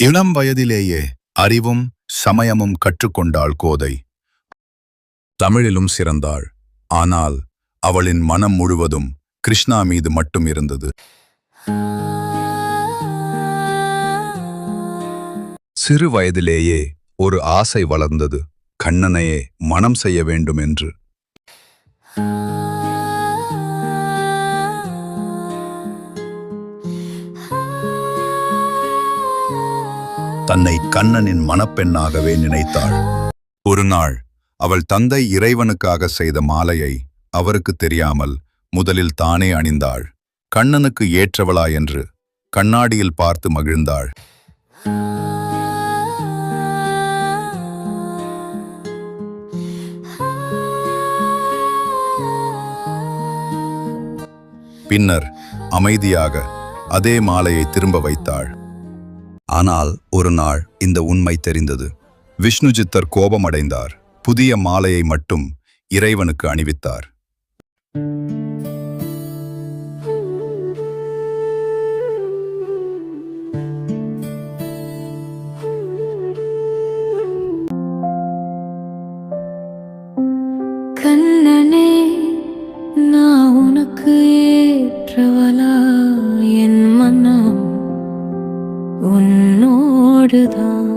இளம் வயதிலேயே அறிவும் சமயமும் கற்றுக்கொண்டாள் கோதை. தமிழிலும் சிறந்தாள். ஆனால் அவளின் மனம் முழுவதும் கிருஷ்ணா மீது மட்டும் இருந்தது. சிறு வயதிலேயே ஒரு ஆசை வளர்ந்தது, கண்ணனையே மனம் செய்ய வேண்டும் என்று. தன்னை கண்ணனின் மணப்பெண்ணாகவே நினைத்தாள். ஒரு நாள் அவள் தந்தை இறைவனுக்காக செய்த மாலையை அவருக்கு தெரியாமல் முதலில் தானே அணிந்தாள். கண்ணனுக்கு ஏற்றவளா என்று கண்ணாடியில் பார்த்து மகிழ்ந்தாள். பின்னர் அமைதியாக அதே மாலையை திரும்ப வைத்தாள். ஆனால் ஒரு நாள் இந்த உண்மை தெரிந்தது. விஷ்ணுஜித்தர் கோபமடைந்தார். புதிய மாலையை மட்டும் இறைவனுக்கு அணிவித்தார். கண்ணனே, நான் உனக்கு ஏற்றவளா? என் மனம் உன்னோடுதான்.